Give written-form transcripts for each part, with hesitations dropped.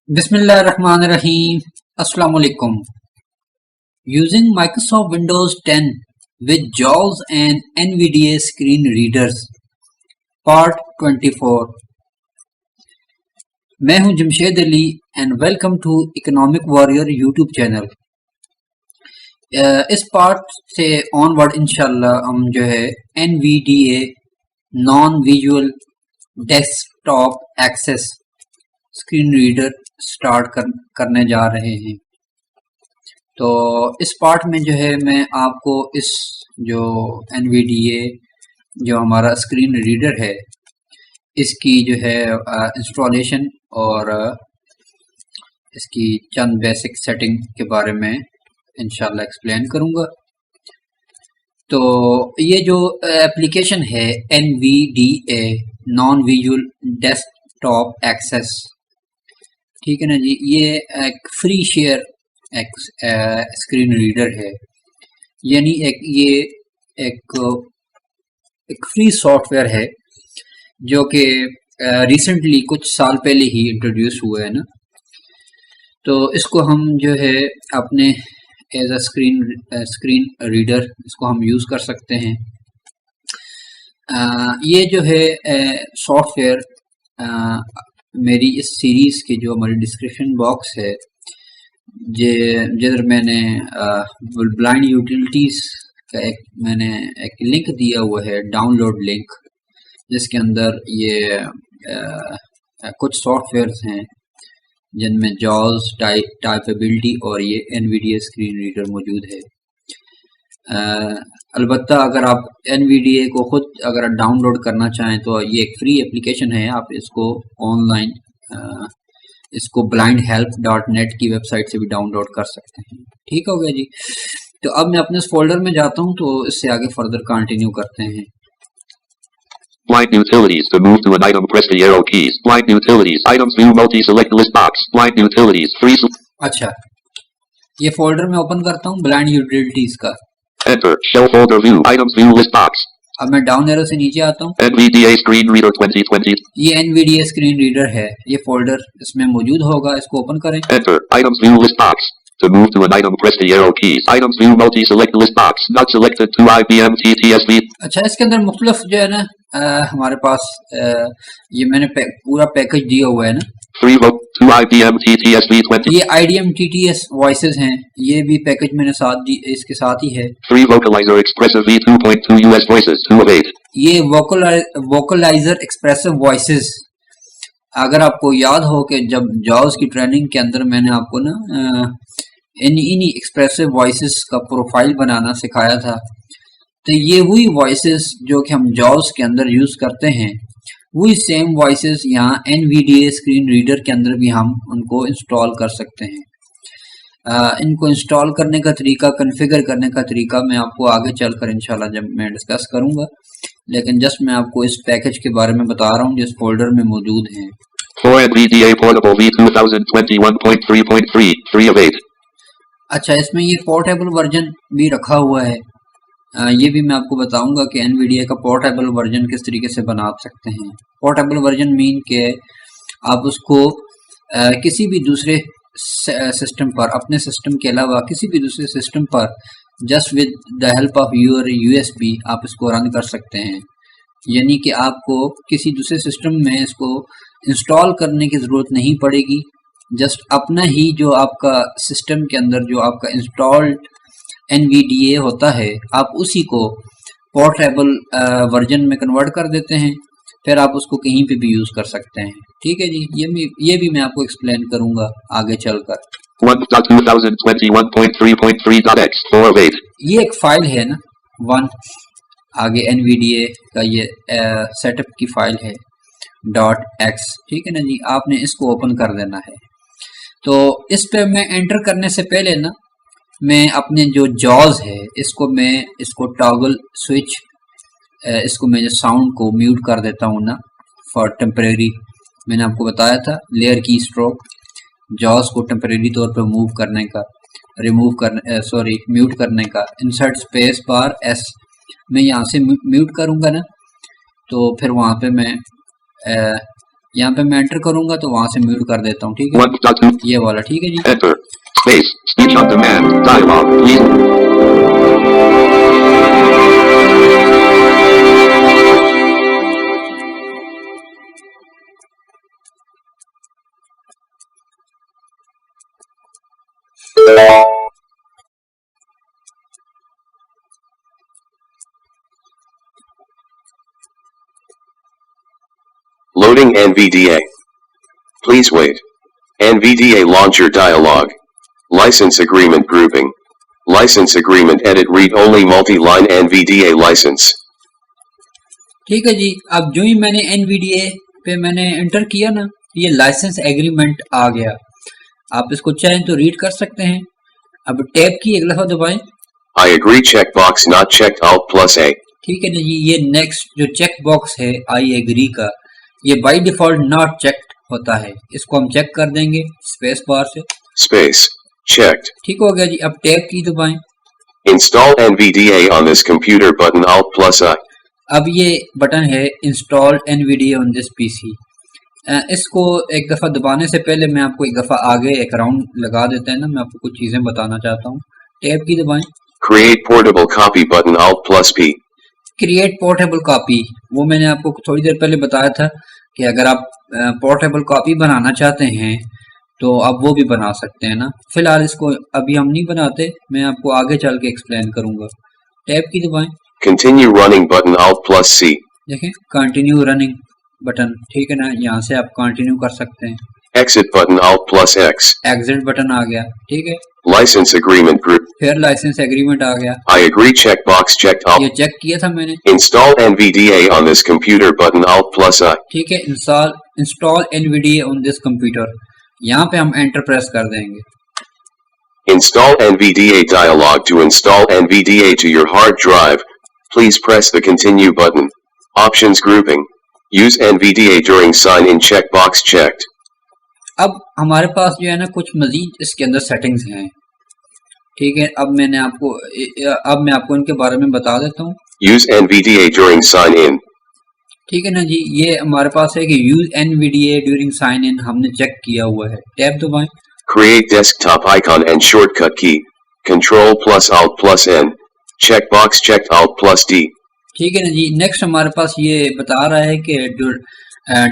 Bismillahirrahmanirrahim. Assalamu alaikum. Using Microsoft Windows 10 with JAWS and NVDA screen readers. Part 24. मैं हूं Jamshed Ali and welcome to economic warrior YouTube channel. इस part से onward इंशाल्लाह हम जो है NVDA non visual desktop access screen reader start करने जा रहे हैं। तो इस पार्ट में जो है मैं आपको इस जो NVDA जो हमारा स्क्रीन रीडर है इसकी जो है इंस्टॉलेशन और इसकी चंद बेसिक सेटिंग के बारे में इंशाल्लाह एक्सप्लेन करूंगा। तो ये जो एप्लीकेशन है NVDA non visual desktop access, ठीक है ना जी, ये एक फ्री शेयर एक स्क्रीन रीडर है, यानी एक फ्री सॉफ्टवेयर है जो कि रिसेंटली कुछ साल पहले ही इंट्रोड्यूस हुआ है ना। तो इसको हम जो है अपने एज अ स्क्रीन रीडर इसको हम यूज़ कर सकते हैं। ये जो है सॉफ्टवेयर मेरी इस सीरीज़ के जो हमारी डिस्क्रिप्शन बॉक्स है जिधर मैंने ब्लाइंड यूटिलिटीज़ का मैंने एक लिंक दिया हुआ है, डाउनलोड लिंक, जिसके अंदर ये कुछ सॉफ्टवेयर्स हैं जिनमें JAWS टाइपेबिलिटी और ये NVDA स्क्रीन रीडर मौजूद है। अलबत्ता अगर आप NVDA को खुद अगर आप डाउनलोड करना चाहें तो ये एक फ्री एप्लीकेशन है, आप इसको ऑनलाइन इसको blindhelp.net की वेबसाइट से भी डाउनलोड कर सकते हैं। ठीक हो गया जी। तो अब मैं अपने इस फोल्डर में जाता हूं, तो इससे आगे फर्दर कंटिन्यू करते हैं। Blind Utilities. To move to an item, press the arrow keys. Blind Utilities. Items view multi-select list box. Blind Utilities. Free. अच्छा, ये फोल्डर में ओपन करता हूँ ब्लाइंड यूटिलिटीज का। Enter. Shell folder view. Items view list box. अब मैं down arrow से नीचे आता हूँ। NVDA Screen Reader 2020. ये NVDA स्क्रीन रीडर है, ये फोल्डर इसमें मौजूद होगा, इसको ओपन करें। Enter. Items view list box. To move to an item, press the arrow keys. Items view multi-select list box. Not selected to IBM TTSV. अच्छा, इसके अंदर मुख्तलिफ जो है ना हमारे पास ये मैंने पूरा पैकेज दिया हुआ है ना। Free vote to IBM TTSV 20. ये IBM TTS वॉइसेस हैं, ये भी पैकेज मैंने इसके साथ ही है। Free Vocalizer Expressive V2.2 US Voices 2 of 8. ये वोकलाइजर एक्सप्रेसिव वॉइसेस, अगर आपको याद हो कि जब JAWS की ट्रेनिंग के अंदर मैंने आपको ना इन्हीं एक्सप्रेसिव वॉइसेस का प्रोफाइल बनाना सिखाया था, तो ये वही वॉइसेस जो कि हम JAWS के अंदर यूज करते हैं, वही सेम वॉइसेस यहाँ NVDA स्क्रीन रीडर के अंदर भी हम उनको इंस्टॉल कर सकते हैं। इनको इंस्टॉल करने का तरीका, कॉन्फ़िगर करने का तरीका मैं आपको आगे चलकर इंशाल्लाह जब मैं डिस्कस करूंगा, लेकिन जस्ट मैं आपको इस पैकेज के बारे में बता रहा हूँ जिस फोल्डर में मौजूद है। For NVDA Portable V2021.3.3 3 of 8. अच्छा, इसमें ये पोर्टेबल वर्जन भी रखा हुआ है। ये भी मैं आपको बताऊंगा कि NVDA का पोर्टेबल वर्जन किस तरीके से बना सकते हैं। पोर्टेबल वर्जन मीन के आप उसको किसी भी दूसरे सिस्टम पर, अपने सिस्टम के अलावा किसी भी दूसरे सिस्टम पर just with the help of your USB आप इसको रन कर सकते हैं। यानी कि आपको किसी दूसरे सिस्टम में इसको इंस्टॉल करने की ज़रूरत नहीं पड़ेगी, जस्ट अपना ही जो आपका सिस्टम के अंदर जो आपका इंस्टॉल्ड NVDA होता है, आप उसी को पोर्टेबल वर्जन में कन्वर्ट कर देते हैं, फिर आप उसको कहीं पे भी यूज़ कर सकते हैं। ठीक है जी, ये भी मैं आपको एक्सप्लेन करूंगा आगे चलकर। 1.2021.3.3.x 4 of 8. ये एक फाइल है ना, आगे NVDA का ये सेटअप की फाइल है .x, ठीक है ना जी, आपने इसको ओपन कर देना है। तो इस पे मैं एंटर करने से पहले ना मैं अपने जो JAWS है इसको टॉगल स्विच, इसको मैं जो साउंड को म्यूट कर देता हूँ ना फॉर टेम्परेरी। मैंने आपको बताया था लेयर की स्ट्रोक JAWS को टेम्परेरी तौर पर मूव करने का, म्यूट करने का, इंसर्ट स्पेस बार S मैं यहाँ से म्यूट करूँगा ना, तो फिर वहाँ पे मैं यहाँ पे मैं एंटर करूंगा तो वहां से म्यूट कर देता हूँ, ठीक है, 1.2. ये वाला, ठीक है जी। Enter. Space. Speech on demand. Dialogue. Please. Loading NVDA. Please wait. NVDA launcher dialog. License agreement grouping. License agreement edit read only multi-line NVDA license. ठीक है जी। अब जो ही मैंने NVDA पे मैंने एंटर किया ना, ये लाइसेंस एग्रीमेंट आ गया। आप इसको चाहें तो रीड कर सकते हैं। अब टैब की एक दफा दबाएं, I agree checkbox not checked Alt plus A. ठीक है ना जी। ये नेक्स्ट जो चेक बॉक्स है आई एग्री का, ये बाय डिफॉल्ट नॉट चेक्ड होता है, इसको हम चेक कर देंगे स्पेस बार से। Space. Checked. ठीक हो गया जी। अब टैब की दबाएं। Install NVDA on this computer button Alt plus I. अब ये बटन है install NVDA on this PC. इसको एक दफ़ा दबाने से पहले मैं आपको एक दफ़ा आगे एक राउंड लगा देते हैं ना, मैं आपको कुछ चीज़ें बताना चाहता हूँ। टैब की दबाएं। Create portable copy button Alt plus P. Create portable copy, वो मैंने आपको थोड़ी देर पहले बताया था कि अगर आप पोर्टेबल कॉपी बनाना चाहते हैं तो आप वो भी बना सकते हैं ना। फिलहाल इसको अभी हम नहीं बनाते, मैं आपको आगे चल के एक्सप्लेन करूंगा। टैब की दबाएं। Continue running button Alt plus C. देखें कंटिन्यू रनिंग बटन, ठीक है ना, यहाँ से आप कंटिन्यू कर सकते हैं। Exit button Alt plus X. Exit button आ गया, ठीक है। License agreement group. फिर लाइसेंस एग्रीमेंट आ गया, I agree checkbox checked ये Alt. चेक किया था मैंने, Install NVDA on this computer button Alt plus I. ठीक है। Install NVDA on this computer, यहाँ पे हम एंटर प्रेस कर देंगे। Install NVDA dialog to install NVDA to your hard drive. Please press the continue button. Options grouping. Use NVDA during sign-in checkbox checked. अब हमारे पास जो है ना कुछ मजीद इसके अंदर सेटिंग्स हैं, ठीक है। अब मैं आपको इनके बारे में बता देता हूँ। Use NVDA during sign-in. ठीक है ना जी। ये हमारे पास है कि use NVDA during sign in, हमने चेक किया हुआ है। टैब दबाएं। Create desktop icon and shortcut key. Control plus Alt plus N. Checkbox checked Alt plus D. ठीक है ना जी। नेक्स्ट हमारे पास ये बता रहा है कि जो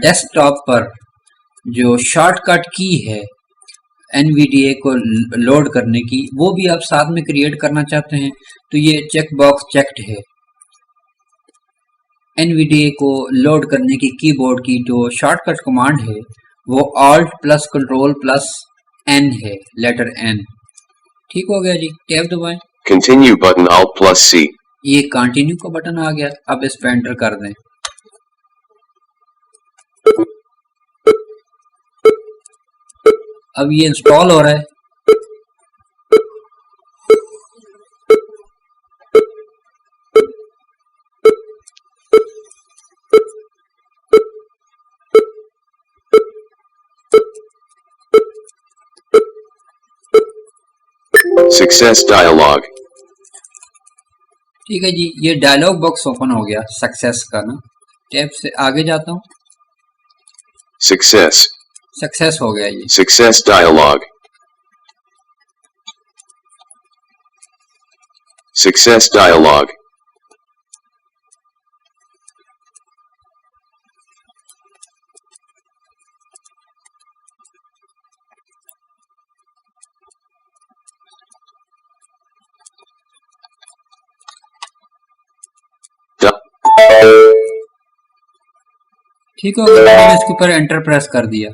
डेस्कटॉप पर जो शॉर्टकट की है NVDA को लोड करने की, वो भी आप साथ में क्रिएट करना चाहते हैं तो ये चेक बॉक्स चेक्ड है। NVDA को लोड करने की कीबोर्ड की जो शॉर्टकट कमांड है वो Alt plus control plus N है, लेटर N। ठीक हो गया जी। टैब दबाएं। Continue button Alt plus C. ये कंटिन्यू का बटन आ गया, अब इस पे एंटर कर दें। अब ये इंस्टॉल हो रहा है। Success dialog. ठीक है जी। ये डायलॉग बॉक्स ओपन हो गया सक्सेस का ना। टैब से आगे जाता हूँ। Success. सक्सेस हो गया ये। Success dialog. Success dialog. ठीक हो गया, मैंने इसके ऊपर एंटर प्रेस कर दिया।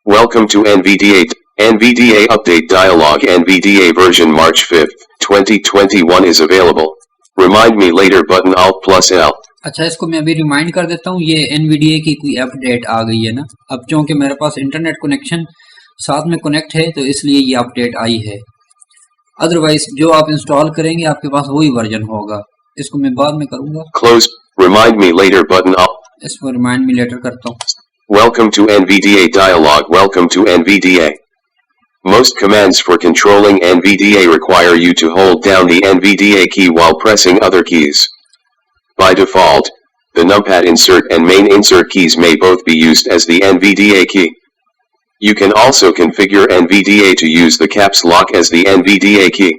Welcome to NVDA. NVDA update dialog. NVDA version March 5th, 2021 is available. Remind me later button Alt plus L. अच्छा, इसको मैं अभी रिमाइंड कर देता हूँ। ये NVDA की कोई अपडेट आ गई है ना। अब चूंकि मेरे पास इंटरनेट कनेक्शन साथ में कनेक्ट है तो इसलिए ये अपडेट आई है। अदरवाइज जो आप इंस्टॉल करेंगे आपके पास वही वर्जन होगा। इसको मैं बाद में करूंगा। Close. Remind me later button Alt. इसको रिमाइंड मी लेटर करता हूँ। Welcome to NVDA dialog. Welcome to NVDA. Most commands for controlling NVDA require you to hold down the NVDA key while pressing other keys. By default, The numpad insert and main insert keys may both be used as the NVDA key. You can also configure NVDA to use the caps lock as the NVDA key.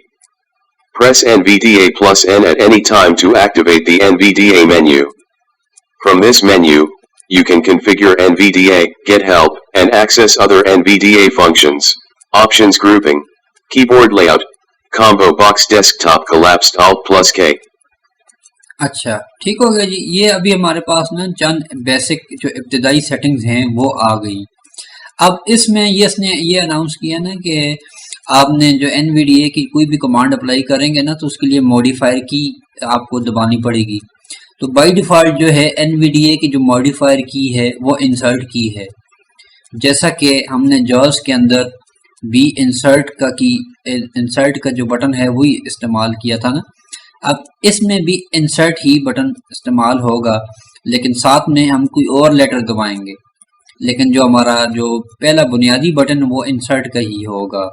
Press NVDA plus N at any time to activate the NVDA menu. From this menu, you can configure NVDA, get help, and access other NVDA functions. Options grouping, keyboard layout, combo box desktop collapsed Alt plus K. अच्छा ठीक हो गया जी। ये अभी हमारे पास ना चंद basic जो इब्तदाई सेटिंग्स हैं वो आ गई। अब इसमें इसने ये अनाउंस किया ना कि आपने जो NVDA की कोई भी कमांड अप्लाई करेंगे ना तो उसके लिए मॉडिफायर की आपको दबानी पड़ेगी। तो बाय डिफ़ॉल्ट जो है NVDA की जो मॉडिफायर की है वो इंसर्ट की है, जैसा कि हमने जॉस के अंदर भी इंसर्ट का जो बटन है वही इस्तेमाल किया था ना। अब इसमें भी इंसर्ट ही बटन इस्तेमाल होगा, लेकिन साथ में हम कोई और लेटर दबाएंगे, लेकिन जो हमारा जो पहला बुनियादी बटन वो इंसर्ट का ही होगा।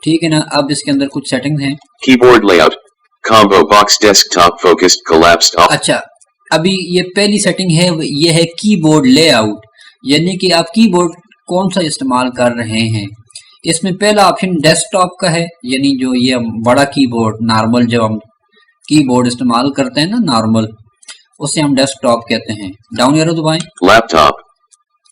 ठीक है ना। अब इसके अंदर कुछ सेटिंग्स हैं। Keyboard layout, combo box desktop focused collapsed. अच्छा, अभी ये पहली सेटिंग है, ये है कीबोर्ड लेआउट, यानी कि आप कीबोर्ड कौन सा इस्तेमाल कर रहे हैं। इसमें पहला ऑप्शन डेस्कटॉप का है, यानी जो ये बड़ा कीबोर्ड नॉर्मल जब हम कीबोर्ड इस्तेमाल करते हैं ना नॉर्मल, उसे हम डेस्कटॉप कहते हैं। डाउन एरो दबाएं। लैपटॉप।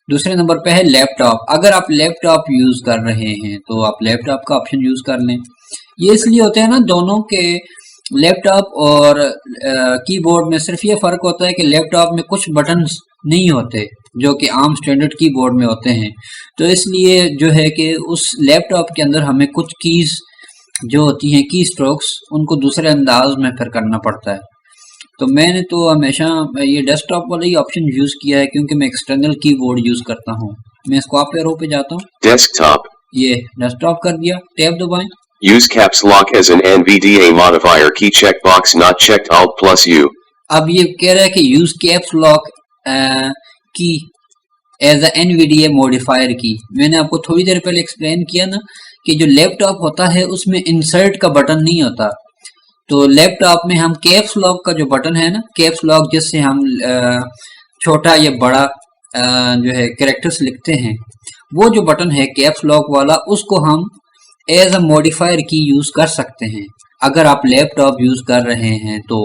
दूसरे नंबर पे है लैपटॉप। अगर आप लैपटॉप यूज कर रहे हैं तो आप लैपटॉप का ऑप्शन यूज कर लें। ये इसलिए होते हैं ना, दोनों के लैपटॉप और कीबोर्ड में सिर्फ ये फर्क होता है कि लैपटॉप में कुछ बटन्स नहीं होते जो कि आम स्टैंडर्ड कीबोर्ड में होते हैं। तो इसलिए जो है कि उस लैपटॉप के अंदर हमें कुछ कीज जो होती हैं की स्ट्रोक्स, उनको दूसरे अंदाज में फिर करना पड़ता है। तो मैंने तो हमेशा ये डेस्कटॉप वाला ही ऑप्शन यूज किया है क्योंकि मैं एक्सटर्नल कीबोर्ड यूज करता हूँ। मैं इसको अप एरो पे जाता हूँ, डेस्कटॉप, ये डेस्कटॉप कर दिया, टैब दबाएं। use caps lock as an NVDA modifier key checkbox not checked Alt plus U. अब ये कह रहा है कि यूज कैप्स लॉक की एज अ NVDA मॉडिफायर की। मैंने आपको थोड़ी देर पहले एक्सप्लेन किया ना कि जो लैपटॉप होता है उसमें इंसर्ट का बटन नहीं होता। तो लैपटॉप में हम कैप्स लॉक का जो बटन है ना, कैप्स लॉक जिससे हम छोटा या बड़ा जो है कैरेक्टर्स लिखते हैं, वो जो बटन है कैप्स लॉक वाला, उसको हम एज अ मॉडिफायर की यूज कर सकते हैं अगर आप लैपटॉप यूज कर रहे हैं तो।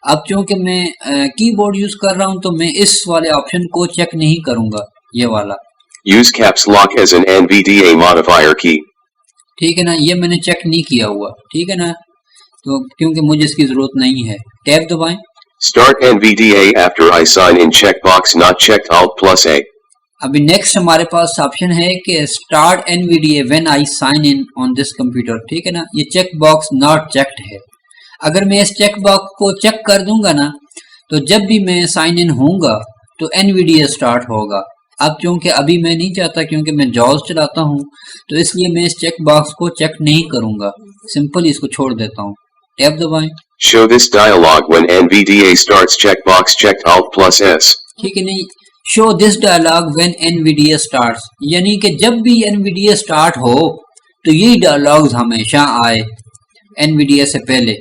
अब चूंकि मैं कीबोर्ड यूज कर रहा हूं तो मैं इस वाले ऑप्शन को चेक नहीं करूंगा, ये वाला। Use caps lock as an NVDA modifier key. ठीक है ना, ये मैंने चेक नहीं किया हुआ। ठीक है ना, तो क्योंकि मुझे इसकी जरूरत नहीं है। टैब दबाएं। Start NVDA after I sign in checkbox not checked Alt plus A. अभी नेक्स्ट हमारे पास ऑप्शन है कि start NVDA when I sign in on this computer. ठीक है ना, ये चेक बॉक्स नॉट चेक्ड है। अगर मैं इस चेक बॉक्स को चेक कर दूंगा ना तो जब भी मैं साइन इन होऊंगा तो NVDA स्टार्ट होगा। अब क्योंकि अभी मैं नहीं चाहता, क्योंकि मैं जॉस चलाता हूं, तो इसलिए मैं इस चेक बॉक्स को चेक नहीं करूंगा, सिंपल इसको छोड़ देता हूं। टैब दबाएं। Show this dialog when NVDA starts checkbox checked Alt plus S. ठीक है नहीं, show this dialog when NVDA starts, यानी कि जब भी NVDA स्टार्ट हो तो यही डायलॉग्स हमेशा आए NVDA से पहले।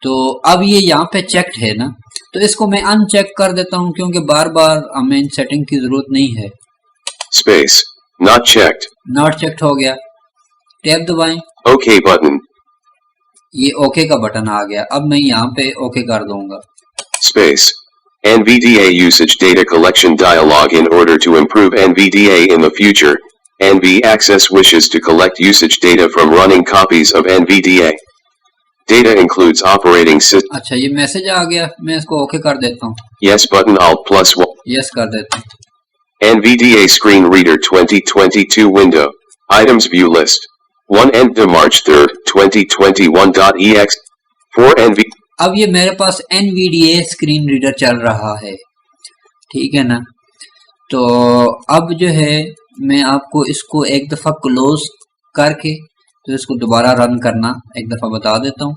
तो अब ये यहाँ पे चेक्ड है ना, तो इसको मैं अनचेक कर देता हूँ क्योंकि बार बार हमें इन सेटिंग की जरूरत नहीं है। Space. Not checked. Not checked हो गया। टैब दबाएं। OK button. ये ओके का बटन आ गया। अब मैं यहाँ पे ओके कर दूंगा। Space. NVDA usage data collection dialog. In order to improve NVDA in the future, NV Access wishes to collect usage data from running copies of NVDA. Data includes operating system. अच्छा, ये message आ गया, मैं इसको okay कर देता हूँ। Yes button Alt plus 1. Yes कर देता हूँ। NVDA Screen Reader 2022 window. Items view list. 1 end to March 3rd, 2021.ex. 4 NV. अब ये मेरे पास NVDA स्क्रीन रीडर चल रहा है। ठीक है ना, तो अब जो है मैं आपको इसको एक दफ़ा क्लोज करके तो इसको दोबारा रन करना एक दफ़ा बता देता हूँ।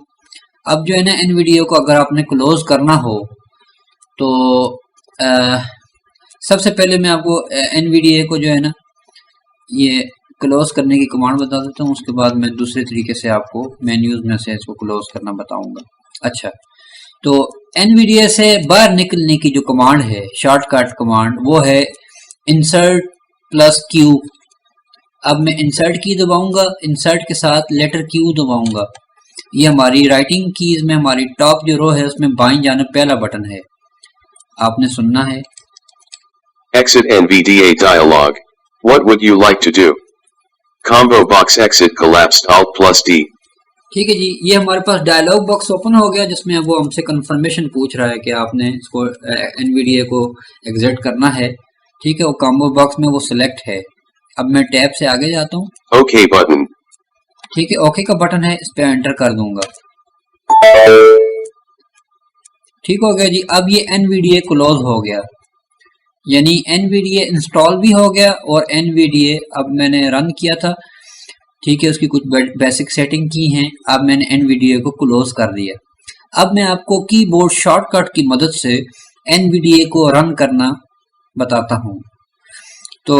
अब जो है ना NVDA को अगर आपने क्लोज करना हो तो सबसे पहले मैं आपको NVDA को जो है ना ये क्लोज करने की कमांड बता देता हूँ, उसके बाद मैं दूसरे तरीके से आपको मेन्यूज में से इसको क्लोज करना बताऊंगा। अच्छा, तो NVDA से बाहर निकलने की जो कमांड है, शॉर्टकट कमांड, वो है इंसर्ट प्लस Q। अब मैं इंसर्ट की दबाऊंगा, इंसर्ट के साथ लेटर Q दबाऊंगा। ये हमारी राइटिंग कीज में हमारी टॉप जो रो है उसमें बाईं जानिब पहला बटन है, आपने सुनना है। Exit NVDA dialog. What would you like to do? Combo box exit collapsed Alt plus D. ठीक है जी, ये हमारे पास डायलॉग बॉक्स ओपन हो गया जिसमें अब वो हमसे कंफर्मेशन पूछ रहा है कि आपने इसको NVDA को एग्जिट करना है। ठीक है, वो कॉम्बो बॉक्स में वो सिलेक्ट है। अब मैं टैब से आगे जाता हूँ। OK button. ठीक है, ओके का बटन है, इस पे एंटर कर दूंगा। ठीक हो गया जी। अब ये NVDA क्लोज हो गया, यानी NVDA इंस्टॉल भी हो गया और NVDA अब मैंने रन किया था। ठीक है, उसकी कुछ बेसिक सेटिंग की हैं। अब मैंने NVDA को क्लोज कर दिया। अब मैं आपको कीबोर्ड शॉर्टकट की मदद से NVDA को रन करना बताता हूँ। तो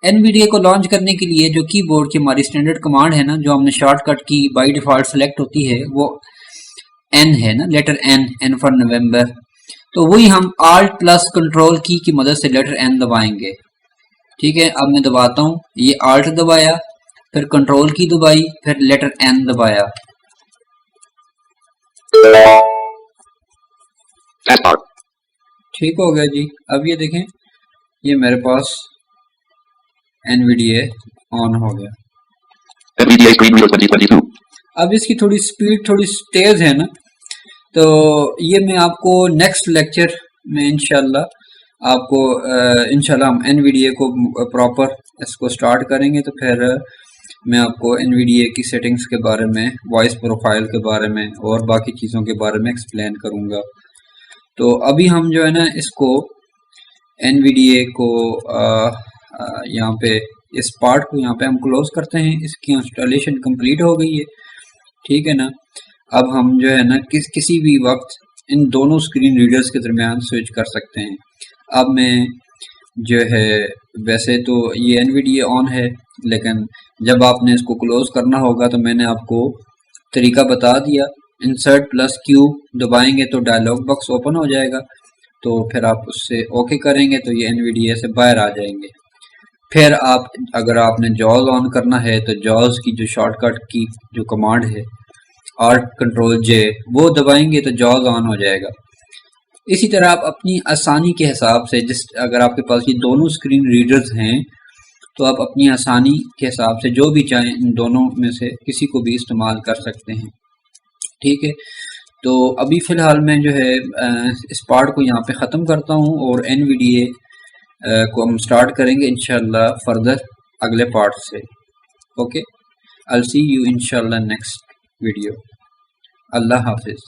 NVDA को लॉन्च करने के लिए जो कीबोर्ड की हमारी स्टैंडर्ड कमांड है ना, जो हमने शॉर्टकट की बाय डिफॉल्ट सेलेक्ट होती है, वो N है ना, लेटर N फॉर नवंबर। तो वही हम Alt प्लस कंट्रोल की मदद से लेटर N दबाएंगे। ठीक है, अब मैं दबाता हूँ, ये Alt दबाया, फिर कंट्रोल की दबाई, फिर लेटर N दबाया। ठीक हो गया जी। अब ये देखें, ये मेरे पास NVDA ऑन हो गया। NVDA screen reader 2022. अब इसकी थोड़ी स्पीड थोड़ी तेज है ना, तो ये मैं आपको नेक्स्ट लेक्चर में इंशाल्लाह हम NVDA को प्रॉपर इसको स्टार्ट करेंगे। तो फिर मैं आपको NVDA की सेटिंग्स के बारे में, वॉइस प्रोफाइल के बारे में और बाकी चीज़ों के बारे में एक्सप्लेन करूँगा। तो अभी हम जो है ना, इसको NVDA को यहाँ पे इस पार्ट को यहाँ पे हम क्लोज करते हैं। इसकी इंस्टॉलेशन कंप्लीट हो गई है। ठीक है ना, अब हम जो है ना किसी भी वक्त इन दोनों स्क्रीन रीडर्स के दरमियान स्विच कर सकते हैं। अब मैं जो है, वैसे तो ये NVDA ऑन है, लेकिन जब आपने इसको क्लोज करना होगा तो मैंने आपको तरीका बता दिया। इंसर्ट प्लस Q दबाएंगे तो डायलॉग बॉक्स ओपन हो जाएगा, तो फिर आप उससे ओके करेंगे तो ये NVDA से बाहर आ जाएंगे। फिर आप, अगर आपने जॉज ऑन करना है तो जॉज की जो शॉर्टकट की जो कमांड है Alt कंट्रोल J, वो दबाएंगे तो जॉज ऑन हो जाएगा। इसी तरह आप अपनी आसानी के हिसाब से, अगर आपके पास ये दोनों स्क्रीन रीडर्स हैं तो आप अपनी आसानी के हिसाब से जो भी चाहें इन दोनों में से किसी को भी इस्तेमाल कर सकते हैं। ठीक है, तो अभी फ़िलहाल मैं जो है इस पार्ट को यहाँ पे ख़त्म करता हूँ और NVDA को हम स्टार्ट करेंगे इंशाल्लाह फर्दर अगले पार्ट से। Okay, I will see you इंशाल्लाह नेक्स्ट वीडियो। अल्लाह हाफिज़।